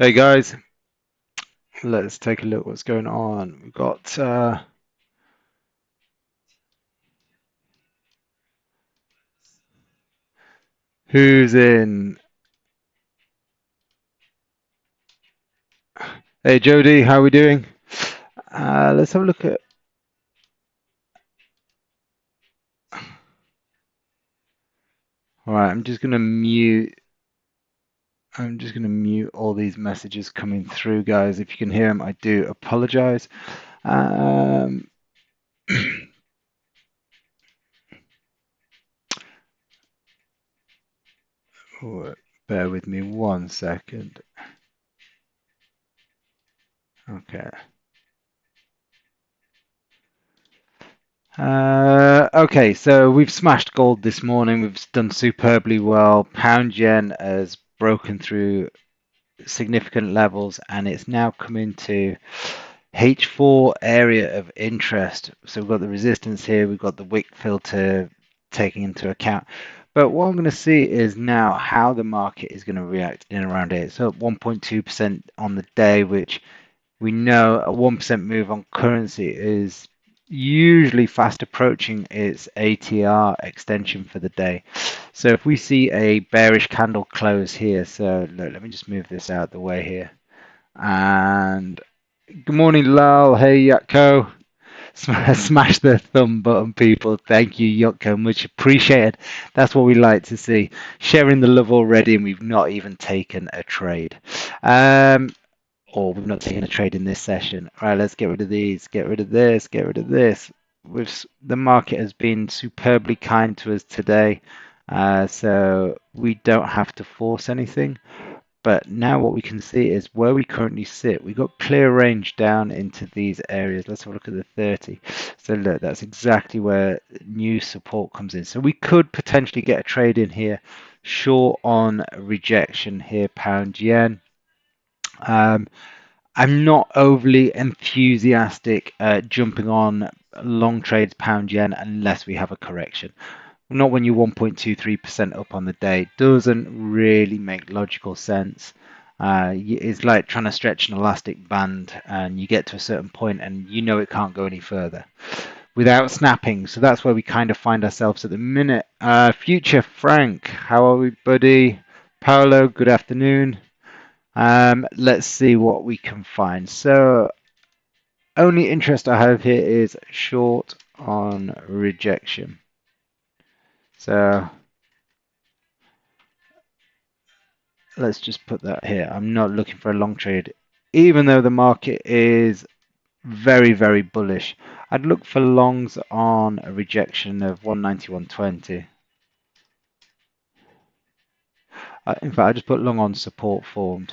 Hey guys, let's take a look what's going on. We've got who's in. Hey Jody, how are we doing? Let's have a look at. All right, I'm just gonna mute. I'm just gonna mute all these messages coming through, guys. If you can hear them, I do apologize. Um, oh, bear with me 1 second. Okay. Okay, so we've smashed gold this morning. We've done superbly well. Pound yen has broken through significant levels and it's now come into H4 area of interest. So we've got the resistance here, we've got the wick filter taking into account. But what I'm going to see is now how the market is going to react in around here. So 1.2% on the day, which we know a 1% move on currency is usually fast approaching its ATR extension for the day. So if we see a bearish candle close here, so look, let me just move this out the way here. And good morning, Lal. Hey, Yatko. Smash the thumb button, people. Thank you, Yatko. Much appreciated. That's what we like to see. Sharing the love already, and we've not even taken a trade. Or we've not taken a trade in this session. All right, let's get rid of these, get rid of this, get rid of this. The market has been superbly kind to us today, so we don't have to force anything. But now what we can see is where we currently sit. We've got clear range down into these areas. Let's have a look at the 30. So look, that's exactly where new support comes in. So we could potentially get a trade in here, short on rejection here, pound yen. Um, I'm not overly enthusiastic jumping on long trades pound yen unless we have a correction. Not when you're 1.23% up on the day. Doesn't really make logical sense. It's like trying to stretch an elastic band and you get to a certain point and you know it can't go any further without snapping. So that's where we kind of find ourselves at the minute. Future Frank, how are we, buddy? Paolo, good afternoon. Let's see what we can find. So only interest I have here is short on rejection. So let's just put that here. I'm not looking for a long trade, even though the market is very, very bullish. I'd look for longs on a rejection of 191.20. In fact, I just put long on support formed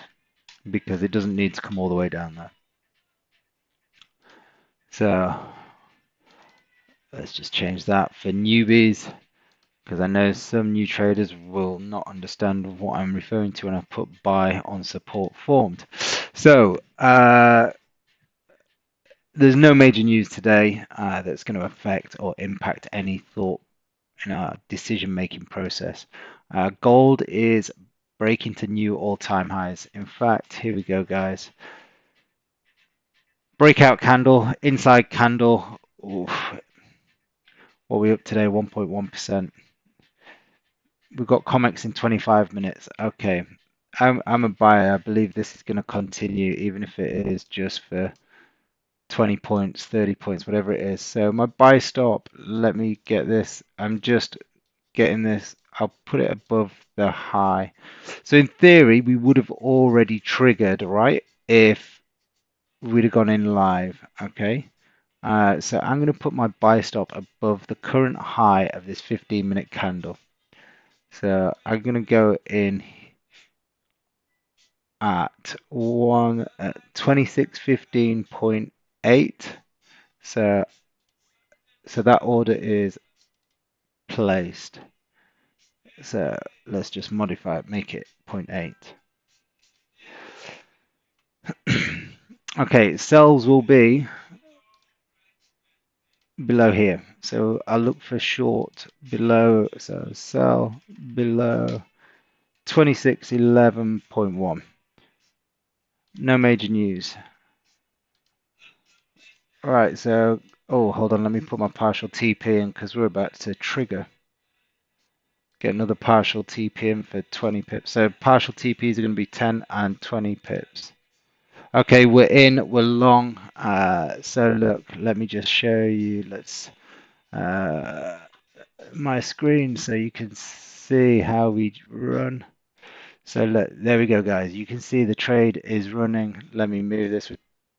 because it doesn't need to come all the way down there. So let's just change that for newbies, because I know some new traders will not understand what I'm referring to when I put buy on support formed. So there's no major news today that's going to affect or impact any thought in our decision-making process. Gold is breaking to new all-time highs. In fact, here we go, guys. Breakout candle, inside candle. Oof. What are we up today? 1.1%. We've got comics in 25 minutes. Okay. I'm a buyer. I believe this is going to continue, even if it is just for 20 points, 30 points, whatever it is. So my buy stop, let me get this. I'm just getting this. I'll put it above the high. So in theory, we would have already triggered, right? If we'd have gone in live, okay? So I'm going to put my buy stop above the current high of this 15-minute candle. So I'm going to go in at 2615.8. So that order is placed. So let's just modify it, make it 0.8. Okay, cells will be below here. So I'll look for short below, so sell below 2611.1. No major news. All right, so, oh, hold on, let me put my partial TP in because we're about to trigger. Get another partial TP in for 20 pips. So partial TPs are going to be 10 and 20 pips. Okay, we're in, we're long. So look, let me just show you. Let's my screen so you can see how we run. So look, there we go, guys. You can see the trade is running. Let me move this with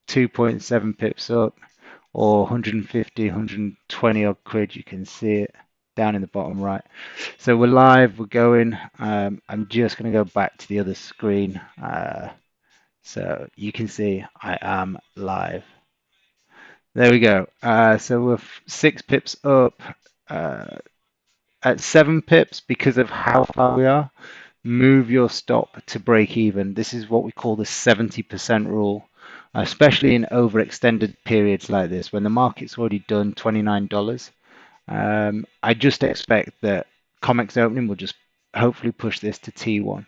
2.7 pips up or 150, 120 odd quid. You can see it down in the bottom right. So we're live, we're going. I'm just going to go back to the other screen so you can see I am live. There we go. So we're 6 pips up. At 7 pips, because of how far we are, move your stop to break even. This is what we call the 70% rule, especially in overextended periods like this when the market's already done $29. I just expect that COMEX opening will just hopefully push this to T1.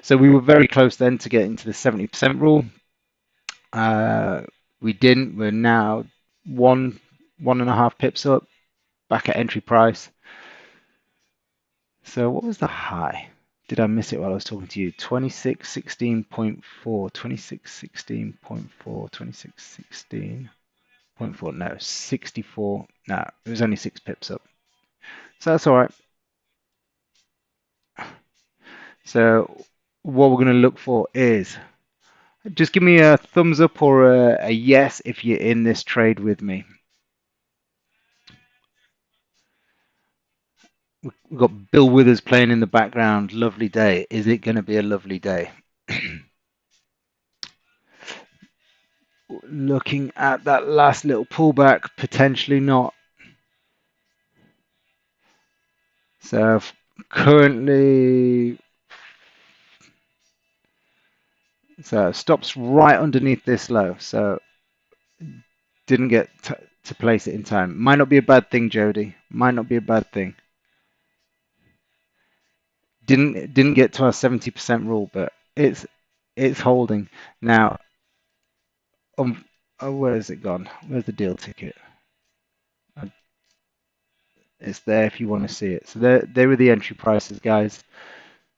So we were very close then to getting to the 70% rule. We didn't. We're now 1.5 pips up, back at entry price. So what was the high? Did I miss it while I was talking to you? 2616.4, 2616.4, 2616.4. No, 64. No, it was only 6 pips up. So that's all right. So what we're going to look for is just give me a thumbs up or a yes if you're in this trade with me. We've got Bill Withers playing in the background. Lovely day. Is it going to be a lovely day? Looking at that last little pullback, potentially not. So currently, so stops right underneath this low. So didn't get to place it in time. Might not be a bad thing, Jody. Might not be a bad thing. Didn't get to our 70% rule, but it's holding now. Oh, where has it gone? Where's the deal ticket? It's there if you want to see it. So there were the entry prices, guys.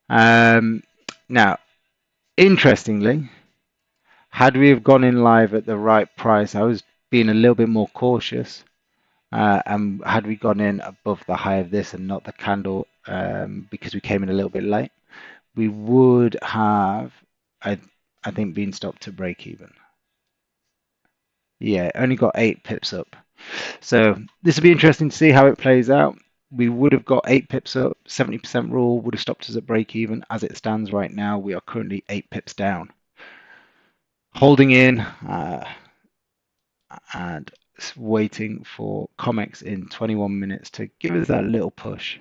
Now, interestingly, had we have gone in live at the right price, I was being a little bit more cautious. And had we gone in above the high of this and not the candle, because we came in a little bit late, we would have, I think, been stopped to break even. Yeah, only got 8 pips up. So this will be interesting to see how it plays out. We would have got 8 pips up, 70% rule would have stopped us at break even. As it stands right now, we are currently 8 pips down. Holding in and waiting for COMEX in 21 minutes to give us that little push.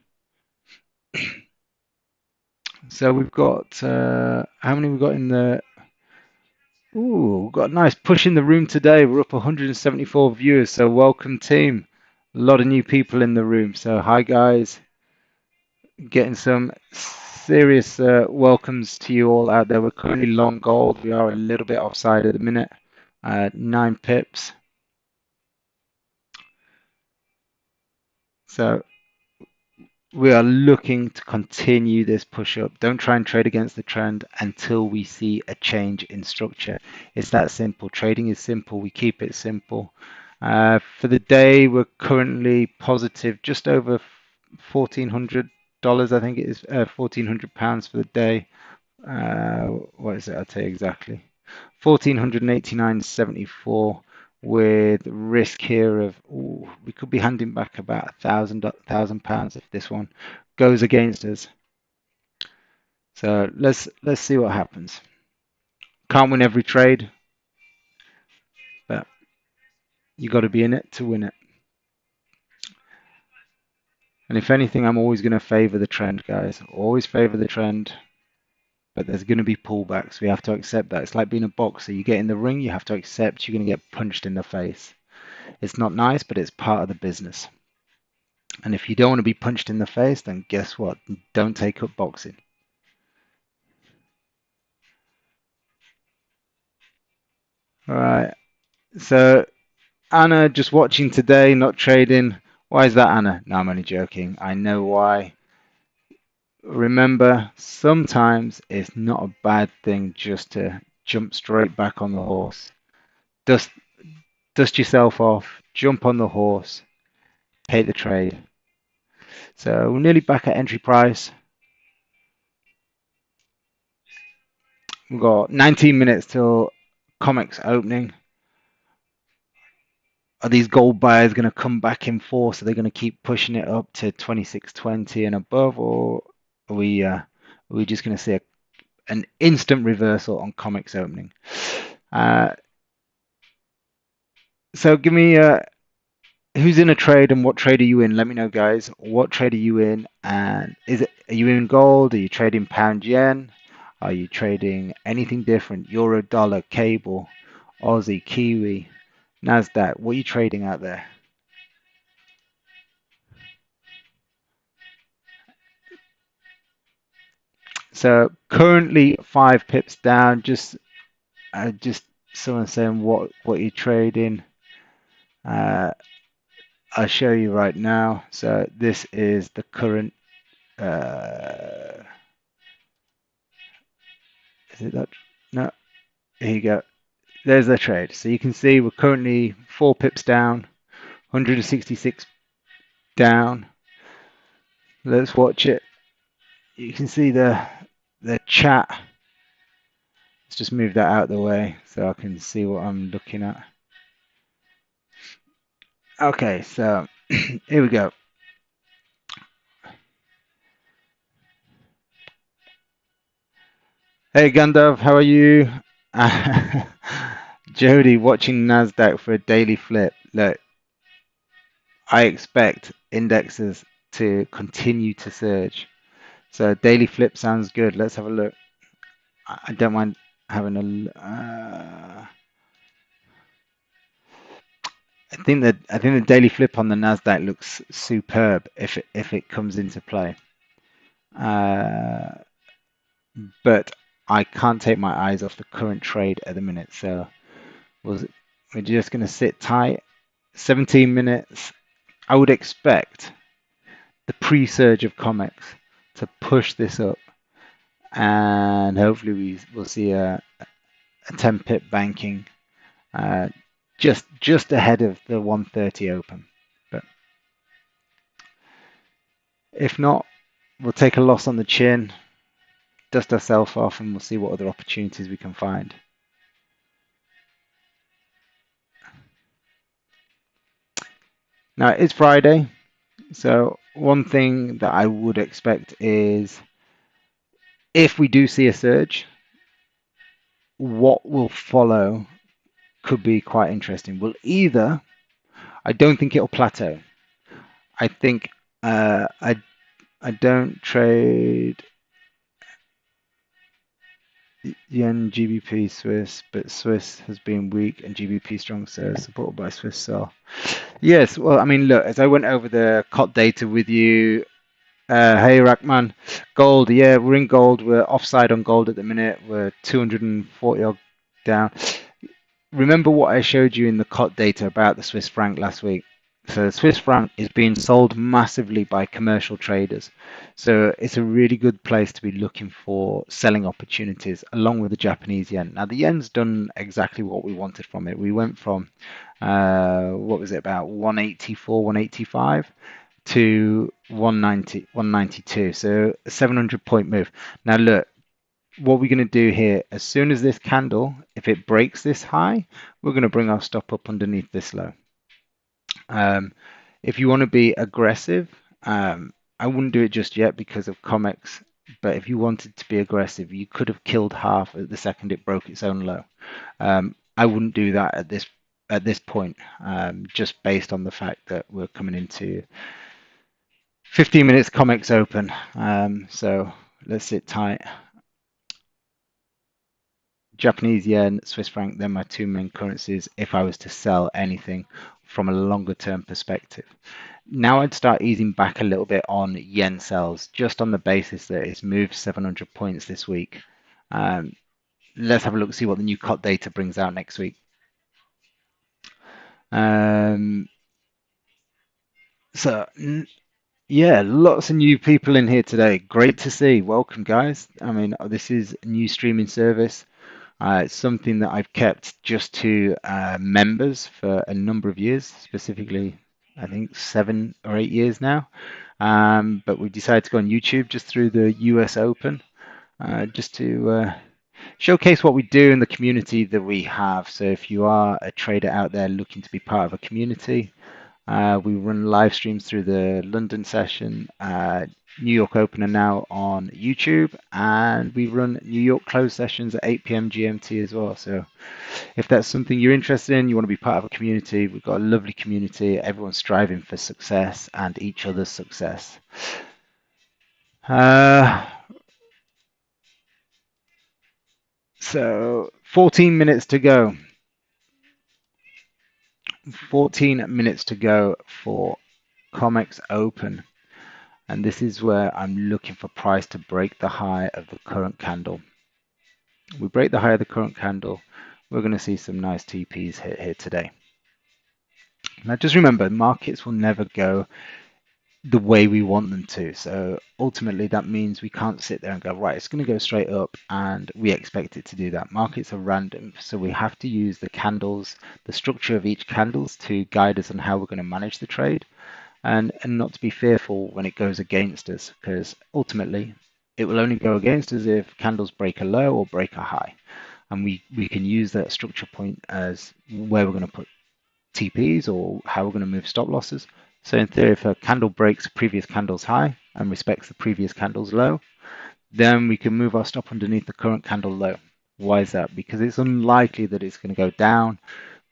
So we've got, how many we got in the, ooh, we've got a nice push in the room today. We're up 174 viewers, so welcome team. A lot of new people in the room. So hi guys, getting some serious welcomes to you all out there. We're currently long gold. We are a little bit offside at the minute, 9 pips. So we are looking to continue this push up. Don't try and trade against the trend until we see a change in structure. It's that simple. Trading is simple. We keep it simple. For the day, we're currently positive just over $1,400. I think it is £1,400 for the day. What is it? I'll tell you exactly. 1,489.74 with risk here of, ooh, we could be handing back about £1,000 if this one goes against us. So let's see what happens. Can't win every trade, but you got to be in it to win it. And if anything, I'm always going to favor the trend, guys. Always favor the trend. But there's going to be pullbacks. We have to accept that. It's like being a boxer. You get in the ring, you have to accept you're going to get punched in the face. It's not nice, but it's part of the business. And if you don't want to be punched in the face, then guess what? Don't take up boxing. All right. So Anna just watching today, not trading. Why is that, Anna? No, I'm only joking. I know why. Remember, sometimes it's not a bad thing just to jump straight back on the horse. Dust dust yourself off, jump on the horse, take the trade. So we're nearly back at entry price. We've got 19 minutes till comics opening. Are these gold buyers going to come back in force? Are they going to keep pushing it up to 26.20 and above, or are we just going to see an instant reversal on comics opening? Uh, so give me who's in a trade and what trade are you in? Let me know, guys. What trade are you in? And are you in gold? Are you trading pound yen? Are you trading anything different? Euro, dollar, cable, Aussie, Kiwi, Nasdaq. What are you trading out there? So currently 5 pips down. Just someone saying what you're trading. Uh, I'll show you right now. So this is the current. Uh, is it that? No. Here you go. There's the trade. So you can see we're currently 4 pips down, 166 down. Let's watch it. You can see the chat. Let's just move that out of the way so I can see what I'm looking at. Okay, so here we go. Hey Gandalf, how are you? Jody watching Nasdaq for a daily flip. Look, I expect indexes to continue to surge. So daily flip sounds good. Let's have a look. I don't mind having I think the daily flip on the Nasdaq looks superb if it comes into play. Uh, but I can't take my eyes off the current trade at the minute. So we're just going to sit tight. 17 minutes. I would expect the pre-surge of comics to push this up, and hopefully will see a 10 pip banking uh, just ahead of the 130 open. But if not, we'll take a loss on the chin, dust ourselves off, and we'll see what other opportunities we can find. Now it's Friday, so one thing that I would expect is if we do see a surge, what will follow could be quite interesting. I don't think it'll plateau. I think I don't trade yen, GBP, Swiss, but Swiss has been weak and GBP strong, so supported by Swiss. So yes, well, I mean, look, as I went over the COT data with you, hey Rackman, gold, yeah, we're in gold. We're offside on gold at the minute. We're 240 odd down. Remember what I showed you in the COT data about the Swiss franc last week? So the Swiss franc is being sold massively by commercial traders. So it's a really good place to be looking for selling opportunities along with the Japanese yen. Now the yen's done exactly what we wanted from it. We went from what was it, about 184, 185 to 190, 192. So a 700 point move. Now look, what we're going to do here, as soon as this candle, if it breaks this high, we're going to bring our stop up underneath this low. If you want to be aggressive, I wouldn't do it just yet because of comics. But if you wanted to be aggressive, you could have killed half at the second it broke its own low. I wouldn't do that at this point, just based on the fact that we're coming into 15 minutes comics open. So let's sit tight. Japanese yen, Swiss franc, they're my two main currencies if I was to sell anything from a longer term perspective. Now I'd start easing back a little bit on yen sells, just on the basis that it's moved 700 points this week. Let's have a look, see what the new COT data brings out next week. Um, so yeah, lots of new people in here today. Great to see. Welcome, guys. I mean, this is a new streaming service. It's something that I've kept just to members for a number of years, specifically, I think 7 or 8 years now. But we decided to go on YouTube just through the US Open, just to showcase what we do in the community that we have. So if you are a trader out there looking to be part of a community, we run live streams through the London session, New York Open are now on YouTube, and we run New York closed sessions at 8 p.m. GMT as well. So if that's something you're interested in, you want to be part of a community, we've got a lovely community. Everyone's striving for success and each other's success. Uh, so 14 minutes to go. 14 minutes to go for COMEX Open. And this is where I'm looking for price to break the high of the current candle. We break the high of the current candle, we're going to see some nice TPs hit here today. Now just remember, markets will never go the way we want them to. So ultimately that means we can't sit there and go, right, it's going to go straight up and we expect it to do that. Markets are random. So we have to use the candles, the structure of each candles to guide us on how we're going to manage the trade. And not to be fearful when it goes against us, because ultimately it will only go against us if candles break a low or break a high. And we can use that structure point as where we're going to put TPs or how we're going to move stop losses. So in theory, if a candle breaks previous candle's high and respects the previous candle's low, then we can move our stop underneath the current candle low. Why is that? Because it's unlikely that it's going to go down,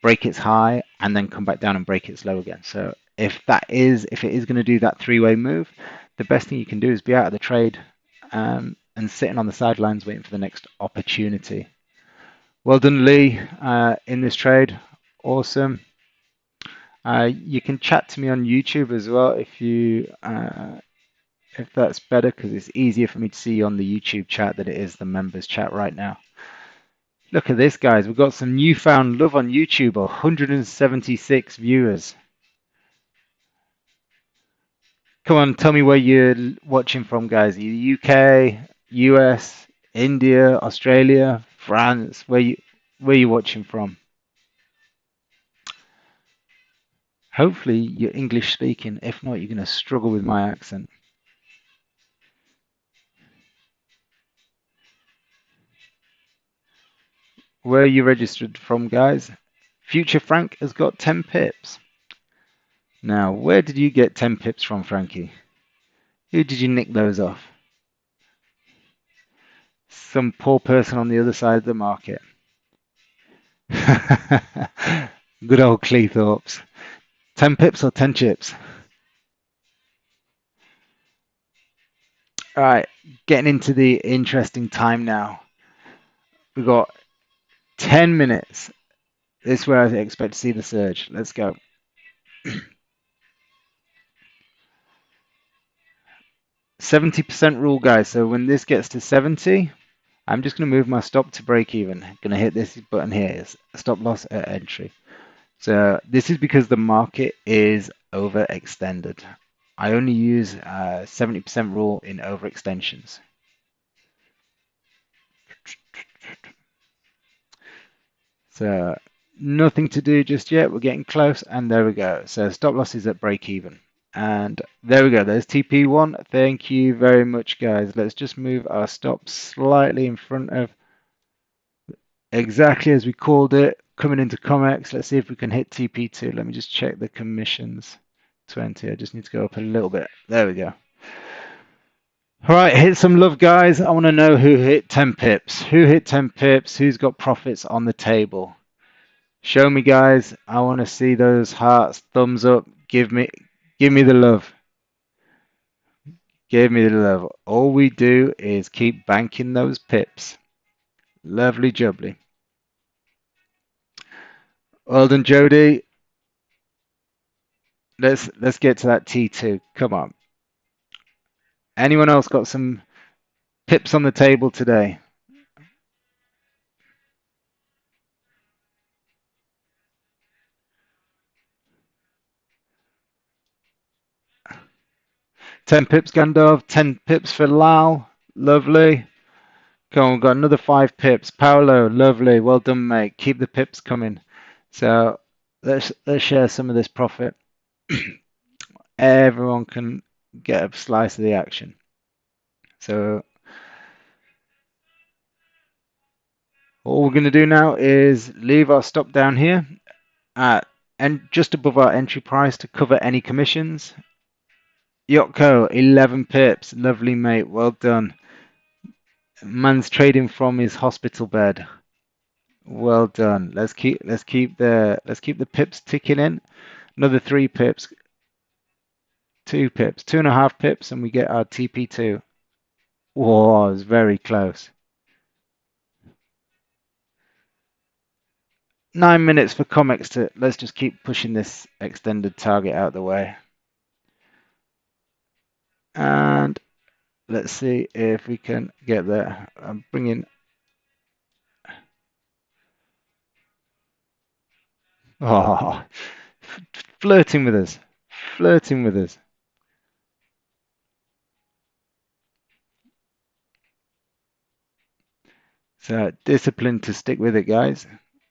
break its high, and then come back down and break its low again. So if it is going to do that three-way move, the best thing you can do is be out of the trade and sitting on the sidelines waiting for the next opportunity. Well done, Lee, in this trade. Awesome. You can chat to me on YouTube as well if that's better, because it's easier for me to see you on the YouTube chat than it is the members chat right now. Look at this, guys. We've got some newfound love on YouTube. 176 viewers. Come on, tell me where you're watching from, guys. Are you UK, US, India, Australia, France? Where you watching from? Hopefully you're English speaking. If not, you're going to struggle with my accent. Where are you registered from, guys? Future Frank has got 10 pips. Now, where did you get 10 pips from, Frankie? Who did you nick those off? Some poor person on the other side of the market. Good old Cleethorpes. 10 pips or 10 chips? All right, getting into the interesting time now. We've got 10 minutes. This is where I expect to see the surge. Let's go. 70% rule, guys. So when this gets to 70, I'm just going to move my stop to break even. Going to hit this button here. It's stop loss at entry. So this is because the market is overextended. I only use 70% rule in overextensions. So nothing to do just yet. We're getting close, and there we go. So stop loss is at break even. And there we go. There's TP1. Thank you very much, guys. Let's just move our stop slightly in front of exactly as we called it. Coming into COMEX. Let's see if we can hit TP2. Let me just check the commissions. 20. I just need to go up a little bit. There we go. All right, hit some love, guys. I want to know who hit 10 pips. Who hit 10 pips? Who's got profits on the table? Show me, guys. I want to see those hearts. Thumbs up. Give me the love. Give me the love. All we do is keep banking those pips. Lovely jubbly. Well done, Jody. Let's get to that T2. Come on. Anyone else got some pips on the table today? 10 pips, Gandalf. 10 pips for Lal. Lovely. Come on, we've got another 5 pips. Paolo, lovely. Well done, mate. Keep the pips coming. So let's share some of this profit. Everyone can get a slice of the action. So all we're going to do now is leave our stop down here at and just above our entry price to cover any commissions. Yotko, 11 pips. Lovely, mate. Well done. Man's trading from his hospital bed. Well done. Let's keep the pips ticking in. Another 3 pips, 2 pips, 2.5 pips, and we get our TP2. Whoa, it's very close. 9 minutes for comics to. Let's just keep pushing this extended target out the way. And let's see if we can get there. I'm bringing. Oh, flirting with us. Flirting with us. So discipline to stick with it, guys.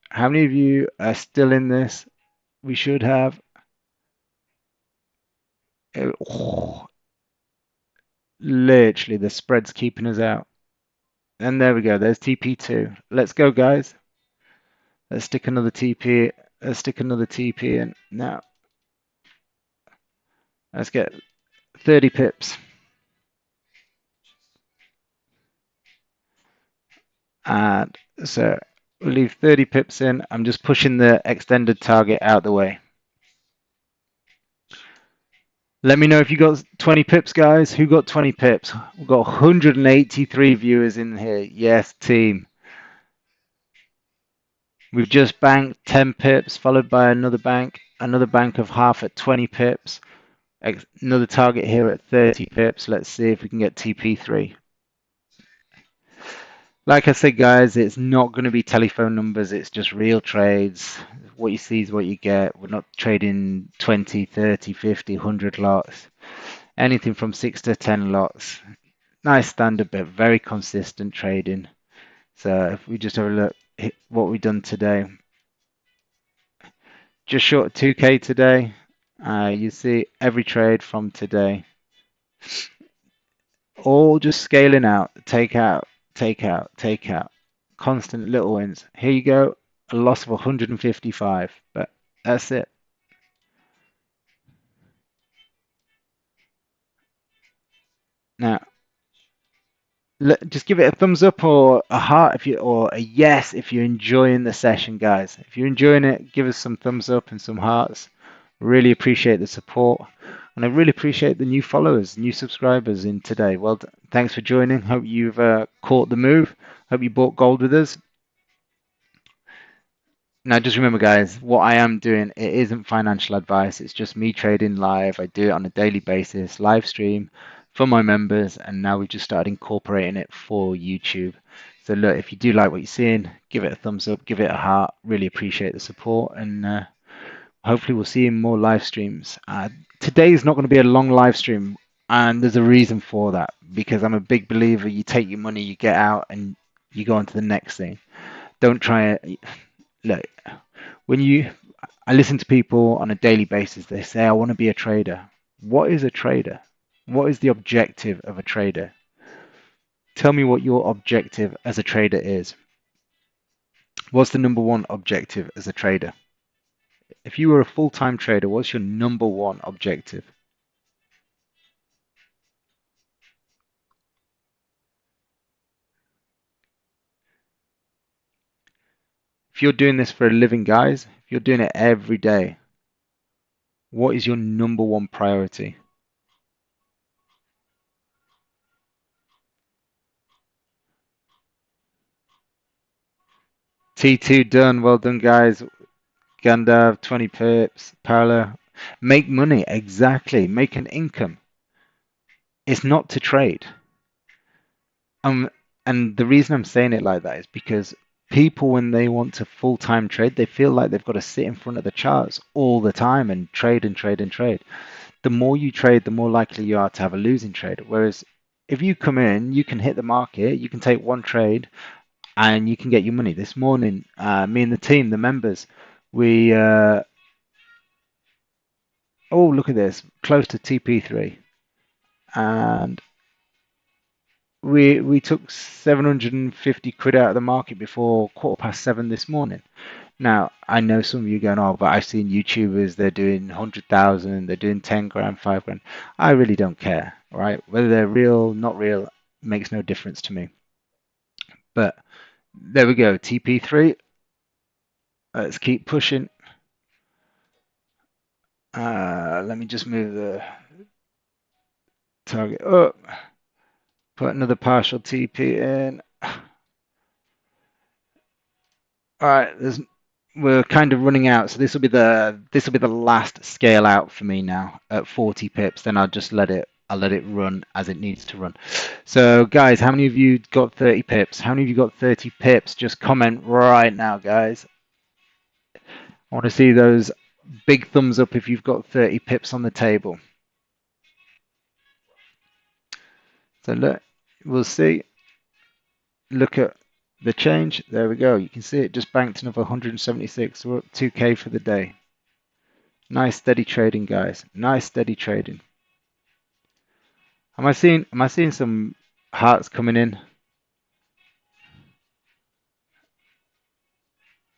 How many of you are still in this? We should have. Oh, literally, the spread's keeping us out. And there we go. There's TP2. Let's go, guys. Let's stick another TP. Let's stick another TP in. Now, let's get 30 pips. And so we'll leave 30 pips in. I'm just pushing the extended target out the way. Let me know if you got 20 pips, guys. Who got 20 pips? We've got 183 viewers in here. Yes, team. We've just banked 10 pips, followed by another bank of half at 20 pips. Another target here at 30 pips. Let's see if we can get TP3. Like I said, guys, it's not going to be telephone numbers. It's just real trades. What you see is what you get. We're not trading 20, 30, 50, 100 lots. Anything from 6 to 10 lots. Nice standard, but very consistent trading. So if we just have a look at what we've done today. Just short of 2K today. You see every trade from today. All just scaling out, take out, take out, take out. Constant little wins. Here you go, a loss of 155, but that's it. Now, just give it a thumbs up or a heart if you, or a yes if you're enjoying the session, guys. If you're enjoying it, give us some thumbs up and some hearts. Really appreciate the support, and I really appreciate the new followers, new subscribers in today. Well, thanks for joining. Hope you've caught the move. Hope you bought gold with us. Now, just remember, guys, what I am doing, it isn't financial advice. It's just me trading live. I do it on a daily basis, live stream for my members, and now we've just started incorporating it for YouTube. So, look, if you do like what you're seeing, give it a thumbs up, give it a heart. Really appreciate the support, and hopefully, we'll see you in more live streams. Today is not going to be a long live stream, and there's a reason for that because I'm a big believer. You take your money, you get out, and you go on to the next thing. Don't try it. Look, I listen to people on a daily basis. They say, I want to be a trader. What is a trader? What is the objective of a trader? Tell me what your objective as a trader is. What's the number one objective as a trader? If you were a full-time trader, what's your number one objective? If you're doing this for a living, guys, if you're doing it every day, what is your number one priority? T2 done. Well done, guys. Gandalf, 20 pips. Paolo. Make money. Exactly. Make an income. It's not to trade. And the reason I'm saying it like that is because people, when they want to full-time trade, they feel like they've got to sit in front of the charts all the time and trade and trade and trade. the more you trade, the more likely you are to have a losing trade. Whereas if you come in, you can hit the market, you can take one trade, and you can get your money. This morning, me and the team, the members, we oh, look at this, close to TP3, and we took 750 quid out of the market before 7:15 this morning. Now, I know some of you going, oh, but I've seen YouTubers, they're doing 100,000, they're doing 10 grand, 5 grand. I really don't care, right? Whether they're real, not real, makes no difference to me. But there we go, TP3. Let's keep pushing. Let me just move the target up. Put another partial TP in. All right, we're kind of running out, so this will be the last scale out for me now at 40 pips. Then I'll let it run as it needs to run. So guys, how many of you got 30 pips? How many of you got 30 pips? Just comment right now, guys. I want to see those big thumbs up if you've got 30 pips on the table. So look, we'll see. Look at the change. There we go. You can see it just banked another 176. We're up 2K for the day. Nice steady trading, guys. Nice steady trading. Am I seeing some hearts coming in?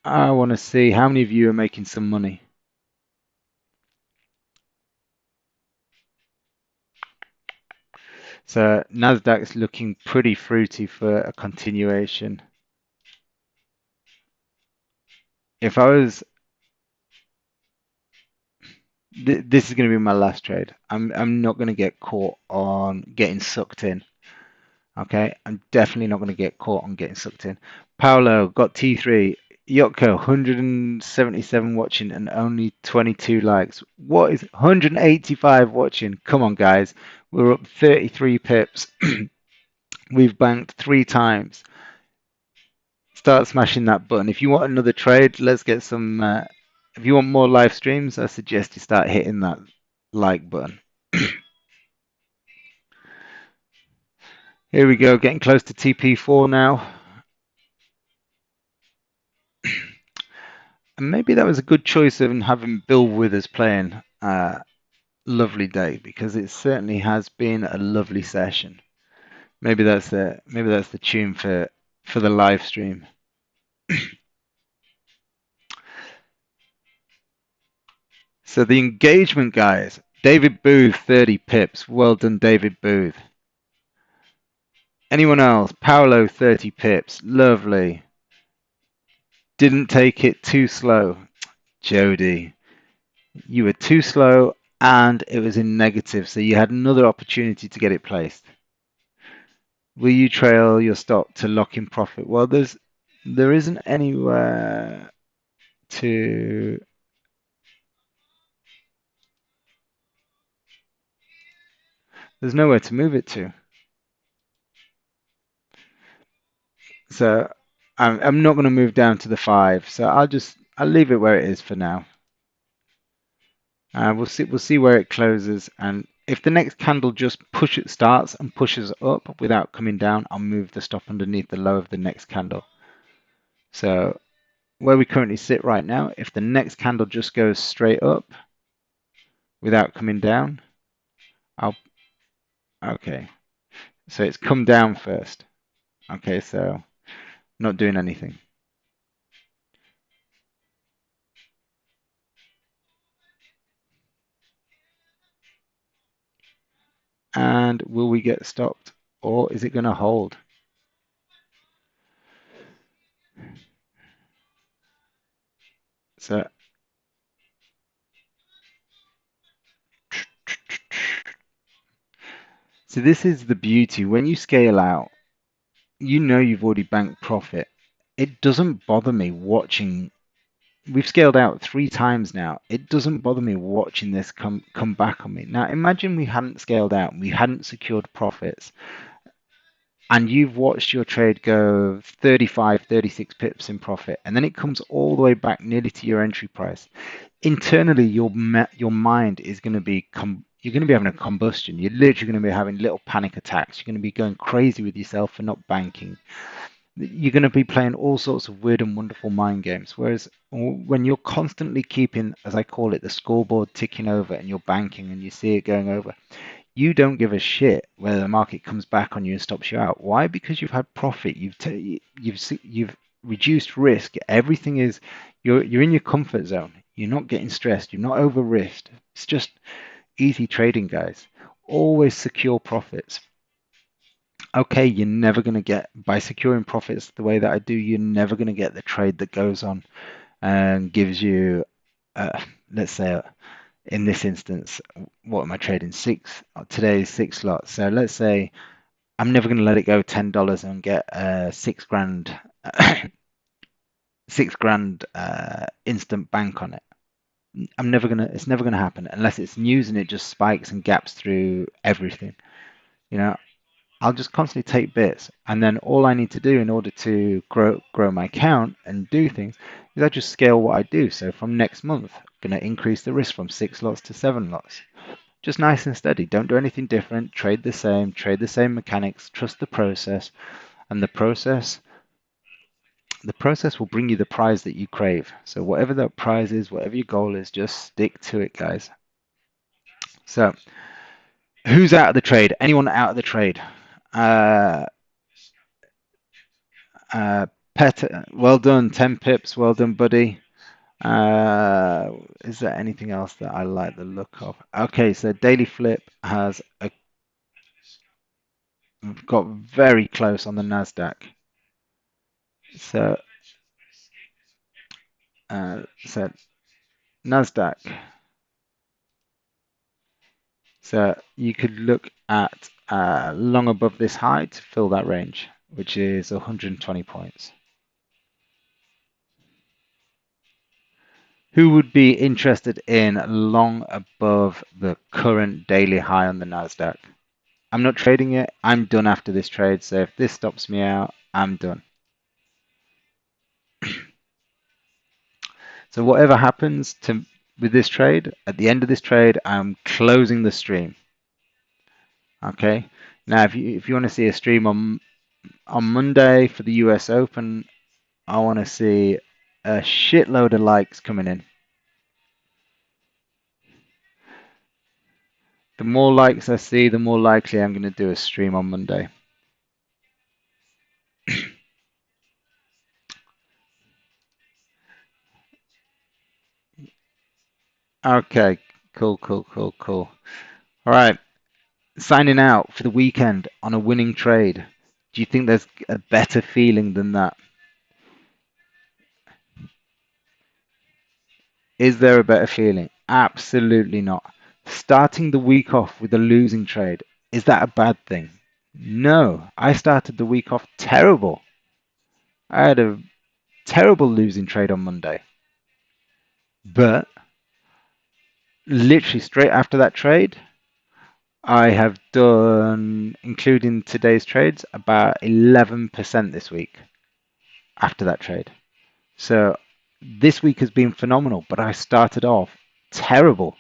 I want to see how many of you are making some money. So Nasdaq's looking pretty fruity for a continuation. If I was, this is going to be my last trade. I'm not going to get caught on getting sucked in. Okay, I'm definitely not going to get caught on getting sucked in. Paolo got T3. Yotko, 177 watching and only 22 likes. What is 185 watching? Come on, guys. We're up 33 pips. We've banked 3 times. Start smashing that button. If you want another trade, let's get some. If you want more live streams, I suggest you start hitting that like button. Here we go, getting close to TP4 now. And maybe that was a good choice of having Bill Withers playing. Lovely day, because it certainly has been a lovely session. Maybe that's the tune for the live stream. So the engagement, guys. David Booth, 30 pips. Well done, David Booth. Anyone else? Paolo, 30 pips. Lovely. Didn't take it too slow. Jody, you were too slow and it was in negative, so you had another opportunity to get it placed. Will you trail your stop to lock in profit? Well, there isn't anywhere to. There's nowhere to move it to. So I'm not going to move down to the 5. So I'll leave it where it is for now. We'll see where it closes, and if the next candle just starts and pushes up without coming down, I'll move the stop underneath the low of the next candle. So where we currently sit right now, if the next candle just goes straight up without coming down, okay. So it's come down first. Okay, so not doing anything. And will we get stopped, or is it going to hold? So this is the beauty. When you scale out, you know you've already banked profit. It doesn't bother me watching. We've scaled out 3 times now. It doesn't bother me watching this come back on me. Now imagine we hadn't scaled out, we hadn't secured profits, and you've watched your trade go 35, 36 pips in profit, and then it comes all the way back nearly to your entry price. Internally, your mind is going to be you're going to be having a combustion. You're literally going to be having little panic attacks. You're going to be going crazy with yourself for not banking. You're going to be playing all sorts of weird and wonderful mind games. Whereas when you're constantly keeping, as I call it, the scoreboard ticking over and you're banking and you see it going over, you don't give a shit whether the market comes back on you and stops you out. Why? Because you've had profit. You've reduced risk. Everything is you're in your comfort zone. You're not getting stressed. You're not over risked. It's just easy trading, guys. Always secure profits. Okay, you're never going to get, by securing profits the way that I do, you're never going to get the trade that goes on and gives you, let's say, in this instance, what am I trading? Today's 6 lots. So let's say I'm never going to let it go $10 and get 6 grand, 6 grand instant bank on it. It's never gonna happen unless it's news and it just spikes and gaps through everything. You know, I'll just constantly take bits, and then all I need to do in order to grow my account and do things is I just scale what I do. So from next month, I'm gonna increase the risk from 6 lots to 7 lots. Just nice and steady. Don't do anything different. Trade the same mechanics. Trust the process, and the process will bring you the prize that you crave. So whatever that prize is, whatever your goal is, just stick to it, guys. So who's out of the trade? Anyone out of the trade? Uh, Pet, well done, 10 pips, well done, buddy. Is there anything else that I like the look of? Okay, so Daily Flip got very close on the Nasdaq. So, so Nasdaq. So you could look at long above this high to fill that range, which is 120 points. Who would be interested in long above the current daily high on the Nasdaq? I'm not trading it. I'm done after this trade. So if this stops me out, I'm done. So whatever happens with this trade, at the end of this trade, I'm closing the stream. Okay. Now, if you want to see a stream on Monday for the US Open, I want to see a shitload of likes coming in. The more likes I see, the more likely I'm going to do a stream on Monday. Okay, cool. All right, signing out for the weekend on a winning trade. Do you think there's a better feeling than that? Is there a better feeling? Absolutely not. Starting the week off with a losing trade, is that a bad thing? No, I started the week off terrible. I had a terrible losing trade on Monday. But literally straight after that trade, I have done, including today's trades, about 11% this week after that trade. So this week has been phenomenal, but I started off terrible.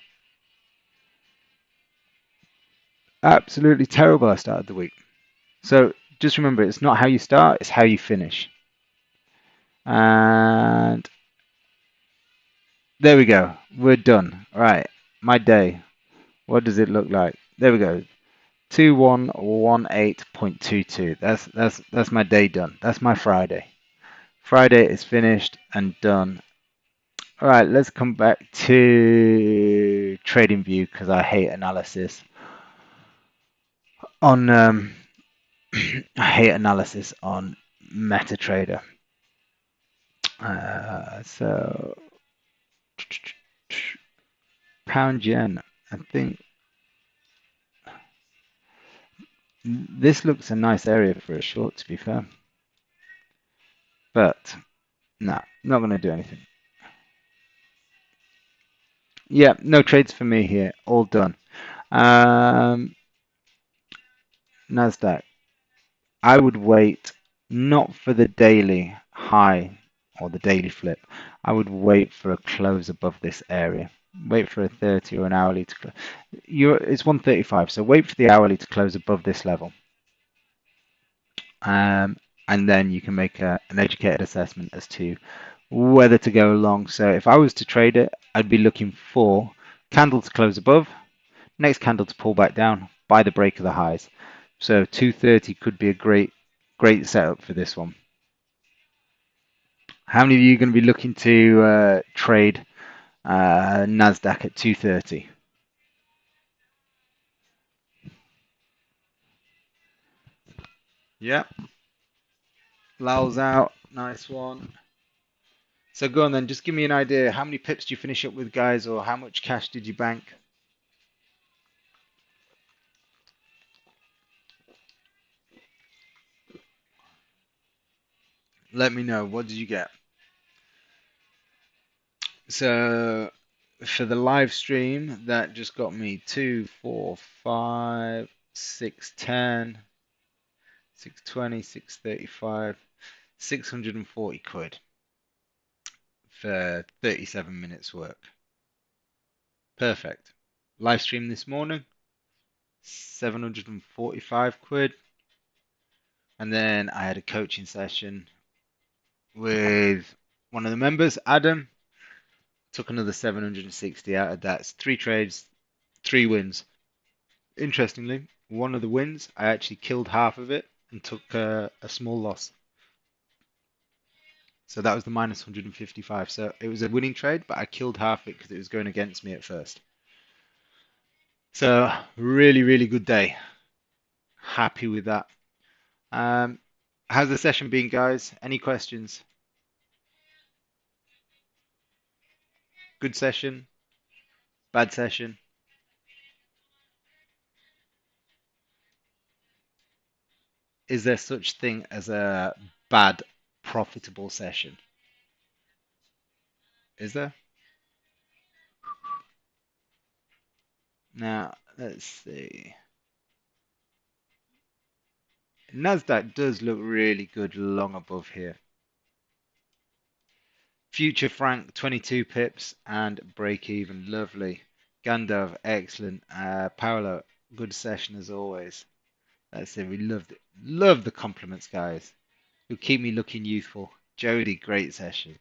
Absolutely terrible. I started the week. So just remember, it's not how you start, it's how you finish. And there we go. We're done. All right. My day. What does it look like? There we go. 2118.22. That's my day done. That's my Friday. Friday is finished and done. All right, let's come back to TradingView because I hate analysis on I hate analysis on MetaTrader. So pound yen. I think this looks a nice area for a short, to be fair. But no, not going to do anything. Yeah, no trades for me here. All done. Nasdaq. I would wait not for the daily high or the daily flip. I would wait for a close above this area. Wait for a 30 or an hourly to close. It's 135, so wait for the hourly to close above this level. Um, and then you can make an educated assessment as to whether to go long. So if I was to trade it, I'd be looking for candle to close above, next candle to pull back down by the break of the highs. So 230 could be a great setup for this one. How many of you are going to be looking to trade Nasdaq at 230? Yeah, Lal's out. Nice one. So go on then, just give me an idea. How many pips do you finish up with, guys, or how much cash did you bank? Let me know. What did you get? So for the live stream, that just got me 2, 4, 5, 6, 10, 620, 635, 640 quid for 37 minutes work. Perfect. Live stream this morning, 745 quid. And then I had a coaching session with one of the members, Adam. Took another 760 out of that. It's 3 trades, 3 wins. Interestingly, one of the wins, I actually killed half of it and took a small loss. So that was the minus 155. So it was a winning trade, but I killed half of it because it was going against me at first. So really, really good day. Happy with that. Um, how's the session been, guys? Any questions? Good session? Bad session? Is there such thing as a bad profitable session? Is there? Now, let's see. Nasdaq does look really good long above here. Future Frank, 22 pips and break even. Lovely. Gandalf, excellent. Paolo, good session as always. That's it. We love the compliments, guys. You'll keep me looking youthful. Jody, great session.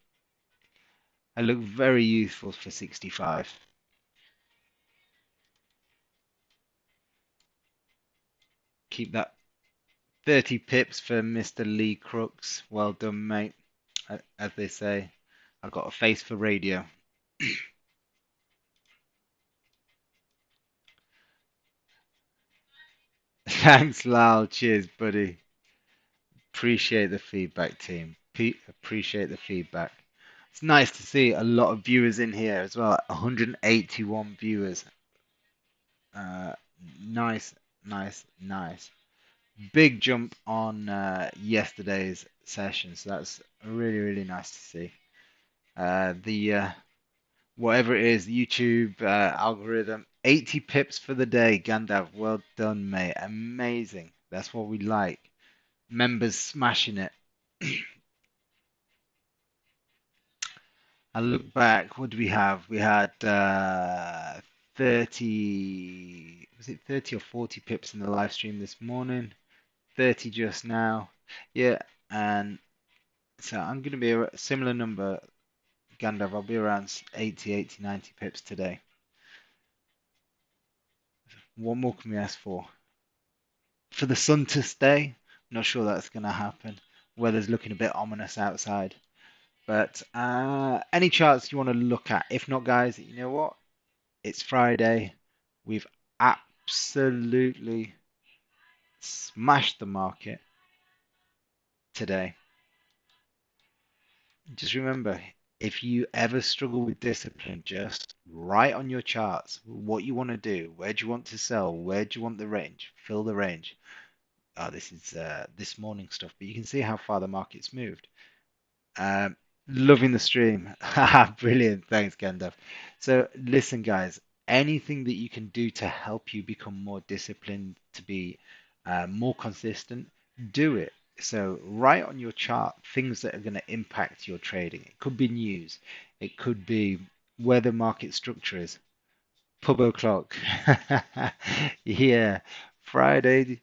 I look very youthful for 65. Keep that 30 pips for Mr. Lee Crooks. Well done, mate. As they say, I've got a face for radio. Thanks, Lal. Cheers, buddy. Appreciate the feedback, team. Appreciate the feedback. It's nice to see a lot of viewers in here as well. 181 viewers. Uh, nice, nice, nice. Big jump on yesterday's session, so that's really, really nice to see. The whatever it is, YouTube algorithm, 80 pips for the day, Gandalf. Well done, mate. Amazing. That's what we like. Members smashing it. I look back, what do we have? We had 30, was it 30 or 40 pips in the live stream this morning? 30 just now. Yeah, and so I'm going to be a similar number, Gandalf. I'll be around 80, 80, 90 pips today. What more can we ask for? For the sun to stay? Not sure that's going to happen. Weather's looking a bit ominous outside. But any charts you want to look at? If not, guys, you know what? It's Friday. We've absolutely smashed the market today. Just remember, if you ever struggle with discipline, just write on your charts what you want to do. Where do you want to sell? Where do you want the range? Fill the range. Oh, this is this morning stuff, but you can see how far the market's moved. Um, Loving the stream. Brilliant. Thanks, Gandalf. So, listen, guys, anything that you can do to help you become more disciplined, to be more consistent, do it. So, write on your chart things that are going to impact your trading. It could be news, it could be where the market structure is. Pub o'clock. Yeah, Friday,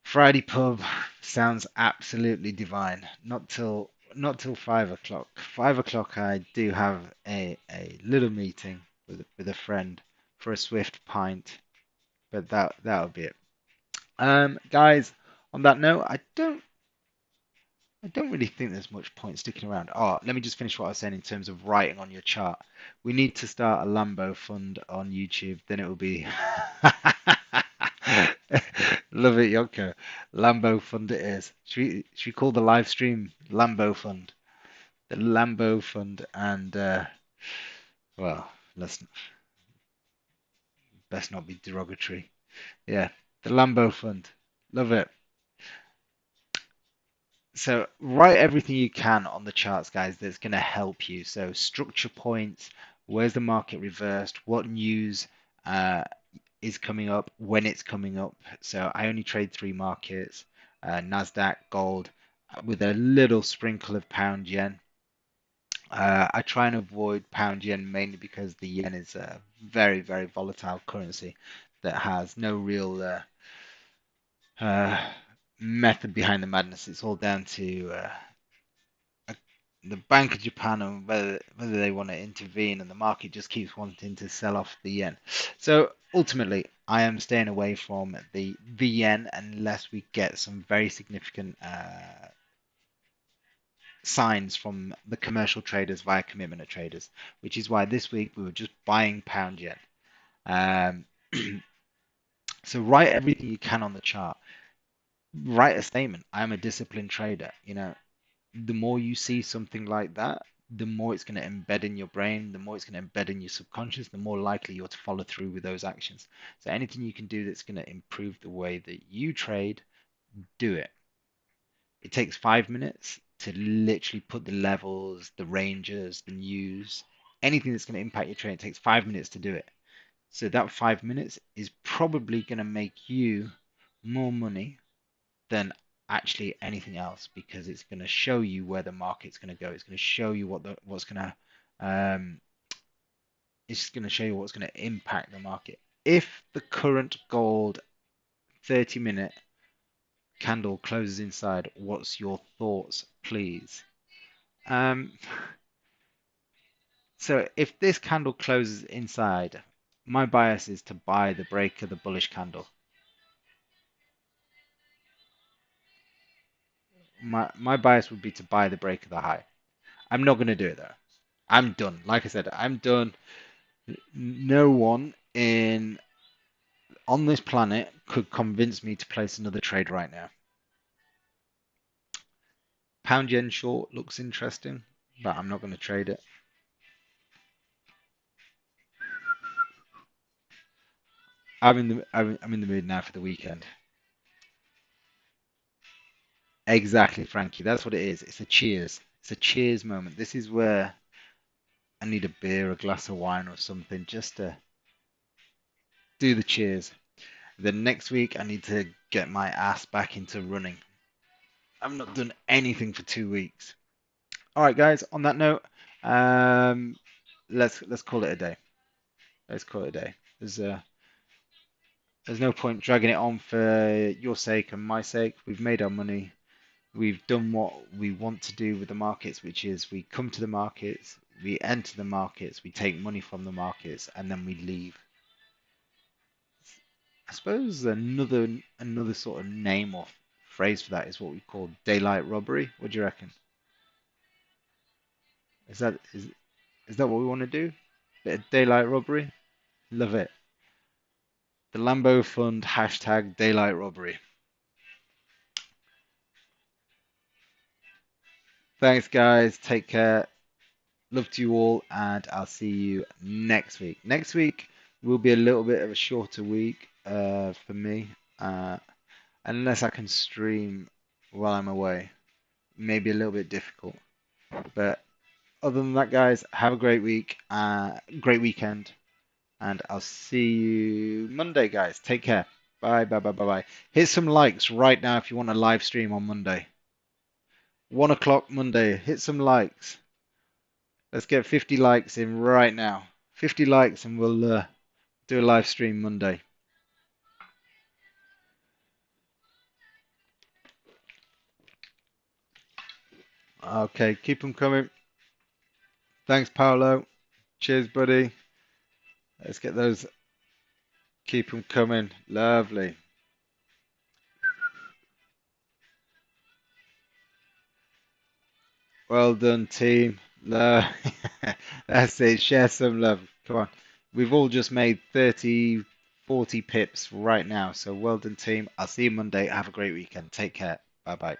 Friday pub sounds absolutely divine. Not till 5 o'clock. 5 o'clock, I do have a little meeting with a friend for a swift pint, but that'll be it. Guys, on that note, I don't really think there's much point sticking around. Oh, let me just finish what I was saying in terms of writing on your chart. We need to start a Lambo fund on YouTube, then it will be love it, Yonko. Lambo fund it is. Should we call the live stream Lambo Fund? The Lambo Fund and well, let's best not be derogatory. Yeah, the Lambo Fund. Love it. So write everything you can on the charts, guys, that's going to help you. So structure points, where's the market reversed, what news uh, is coming up, when it's coming up. So I only trade three markets, Nasdaq, gold, with a little sprinkle of pound yen. I try and avoid pound yen mainly because the yen is a very, very volatile currency that has no real uh, method behind the madness. It's all down to the Bank of Japan and whether they want to intervene, and the market just keeps wanting to sell off the yen. So ultimately, I am staying away from the yen unless we get some very significant signs from the commercial traders via commitment of traders, which is why this week we were just buying pound yen. Um, so write everything you can on the chart. Write a statement. I'm a disciplined trader. The more you see something like that, the more it's going to embed in your brain, the more it's going to embed in your subconscious, the more likely you're to follow through with those actions. So anything you can do that's going to improve the way that you trade, do it. It takes 5 minutes to literally put the levels, the ranges, the news, anything that's going to impact your trade. It takes 5 minutes to do it. So that 5 minutes is probably going to make you more money than actually anything else because it's going to show you where the market's going to go. It's going to show you um, it's going to show you what's going to impact the market. If the current gold 30-minute candle closes inside, what's your thoughts, please? Um, so if this candle closes inside, my bias is to buy the break of the bullish candle. My bias would be to buy the break of the high. I'm not going to do it though. I'm done. Like I said, I'm done. No one in on this planet could convince me to place another trade right now. Pound yen short looks interesting, but I'm not going to trade it. I'm in the mood now for the weekend. Exactly, Frankie. That's what it is. It's a cheers. It's a cheers moment. This is where I need a beer, a glass of wine, or something just to do the cheers. Then next week I need to get my ass back into running. I've not done anything for 2 weeks. All right, guys. On that note, um, let's call it a day. Let's call it a day. There's no point dragging it on for your sake and my sake. We've made our money. We've done what we want to do with the markets, which is we come to the markets, we enter the markets, we take money from the markets, and then we leave. I suppose another sort of name or phrase for that is what we call daylight robbery. What do you reckon? Is that what we want to do? Bit of daylight robbery? Love it. The Lambo Fund hashtag daylight robbery. Thanks, guys. Take care. Love to you all, and I'll see you next week. Next week will be a little bit of a shorter week for me, unless I can stream while I'm away. Maybe a little bit difficult. But other than that, guys, have a great week, great weekend, and I'll see you Monday, guys. Take care. Bye, bye, bye, bye, bye. Hit some likes right now if you want a live stream on Monday. 1 o'clock Monday. Hit some likes. Let's get 50 likes in right now. 50 likes and we'll do a live stream Monday. Okay, keep them coming. Thanks, Paolo. Cheers, buddy. Let's get those. Keep them coming. Lovely. Well done, team. That's it. Share some love. Come on. We've all just made 30, 40 pips right now. So well done, team. I'll see you Monday. Have a great weekend. Take care. Bye bye.